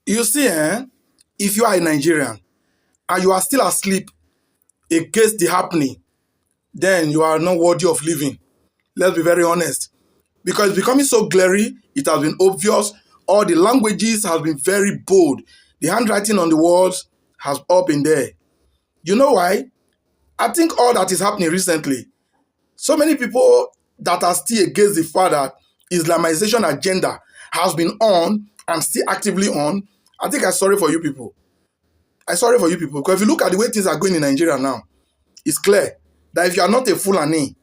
You see, if you are a Nigerian and you are still asleep against the happening, then you are not worthy of living. Let's be very honest. Because it's becoming so glary, it has been obvious. All the languages have been very bold. The handwriting on the walls has all been there. You know why? I think all that is happening recently, so many people that are still against the fact that Islamization agenda has been on and still actively on. I think I'm sorry for you people. I'm sorry for you people. Because if you look at the way things are going in Nigeria now, it's clear that if you are not a Fulani,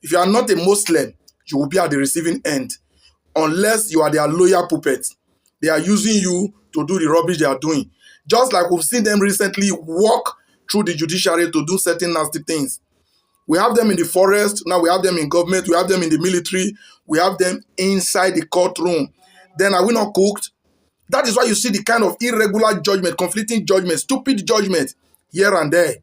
if you are not a Muslim, you will be at the receiving end. Unless you are their loyal puppets. They are using you to do the rubbish they are doing. Just like we've seen them recently walk through the judiciary to do certain nasty things. We have them in the forest, now we have them in government, we have them in the military, we have them inside the courtroom. Then are we not cooked? That is why you see the kind of irregular judgment, conflicting judgment, stupid judgment here and there.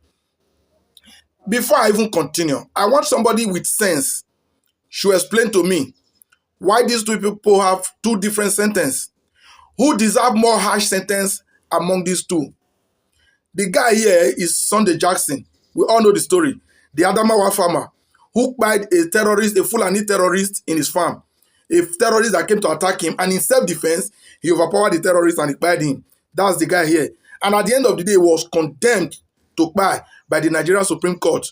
Before I even continue, I want somebody with sense to explain to me why these two people have two different sentences. Who deserve more harsh sentence among these two? The guy here is Sunday Jackson. We all know the story. The Adamawa farmer who killed a terrorist, a Fulani terrorist in his farm. A terrorist that came to attack him, and in self-defense, he overpowered the terrorist and he killed him. That's the guy here. And at the end of the day, he was condemned to die by the Nigerian Supreme Court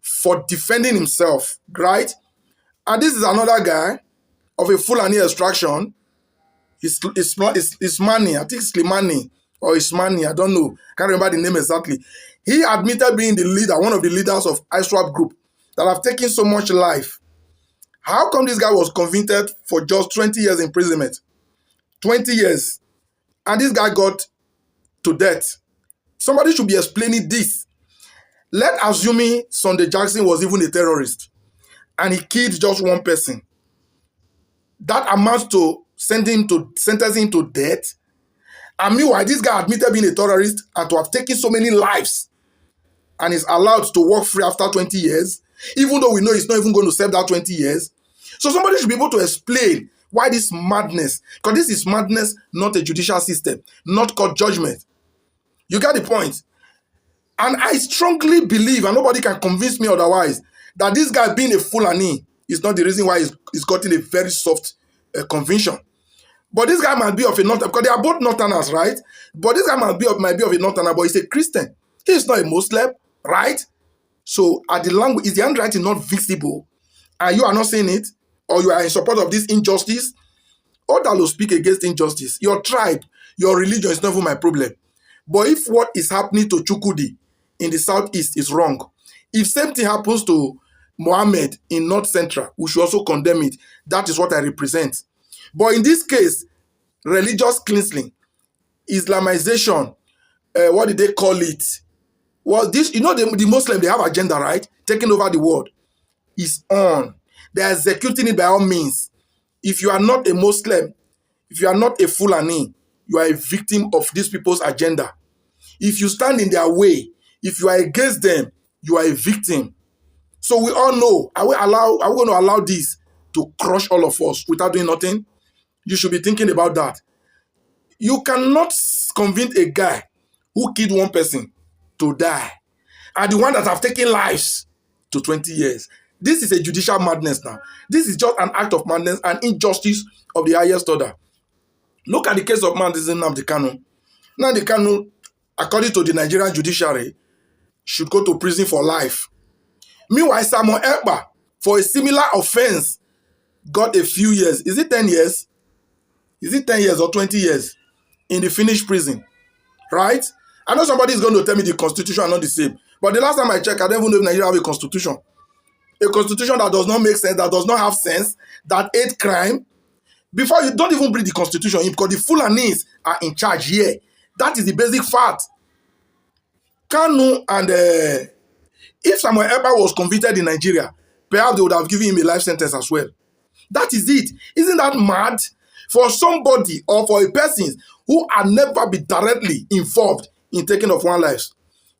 for defending himself, right? And this is another guy of a Fulani extraction. Ismani, I think it's Slimani or Ismani, I don't know. Can't remember the name exactly. He admitted being the leader, one of the leaders of ISWAP group that have taken so much life. How come this guy was convicted for just 20 years imprisonment? 20 years. And this guy got to death. Somebody should be explaining this. Let assuming Sunday Jackson was even a terrorist and he killed just one person. That amounts to sentencing him to death. And meanwhile, this guy admitted being a terrorist and to have taken so many lives and is allowed to walk free after 20 years, even though we know he's not even going to serve that 20 years. So somebody should be able to explain why this madness, because this is madness, not a judicial system, not court judgment. You get the point? And I strongly believe, and nobody can convince me otherwise, that this guy being a Fulani is not the reason why he's gotten a very soft conviction. But this guy might be of a Northern, because they are both Northerners, right? But this guy might be of a Northerner, but he's a Christian. He's not a Muslim, right? So at the language, is the handwriting not visible? And you are not saying it? Or you are in support of this injustice? All that will speak against injustice. Your tribe, your religion is not even my problem. But if what is happening to Chukudi in the southeast is wrong, if same thing happens to Mohammed in North Central, we should also condemn it. That is what I represent. But in this case, religious cleansing, Islamization, what did they call it? Well, this, you know, the Muslims, they have agenda, right? Taking over the world. Is on. They are executing it by all means. If you are not a Muslim, if you are not a Fulani, you are a victim of these people's agenda. If you stand in their way, if you are against them, you are a victim. So we all know, are we going to allow this to crush all of us without doing nothing? You should be thinking about that. You cannot convince a guy who killed one person to die, and the one that have taken lives to 20 years. This is a judicial madness now. This is just an act of madness and injustice of the highest order. Look at the case of Nnamdi Kanu. Nnamdi Kanu, according to the Nigerian judiciary, should go to prison for life. Meanwhile, Samuel Ekpa, for a similar offense, got a few years. Is it 10 years? Is it 10 years or 20 years in the Finnish prison? Right? I know somebody is going to tell me the constitution are not the same. But the last time I checked, I don't even know if Nigeria have a constitution. A constitution that does not make sense, that does not have sense, that hate crime. Before you don't even bring the constitution in, because the Fulanis are in charge here. That is the basic fact. Kanu and if Samuel Ekpa was convicted in Nigeria, perhaps they would have given him a life sentence as well. That is it. Isn't that mad? For somebody or for a person who had never been directly involved in taking of one life,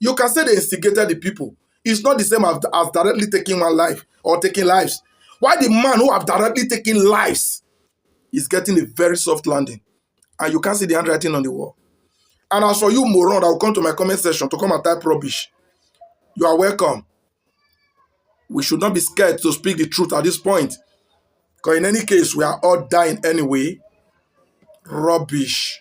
you can say they instigated the people. It's not the same as directly taking one life or taking lives. Why the man who have directly taken lives is getting a very soft landing? and you can't see the handwriting on the wall. And as for you, moron, that will come to my comment section to come and type rubbish, you are welcome. We should not be scared to speak the truth at this point. Because in any case, we are all dying anyway. Rubbish.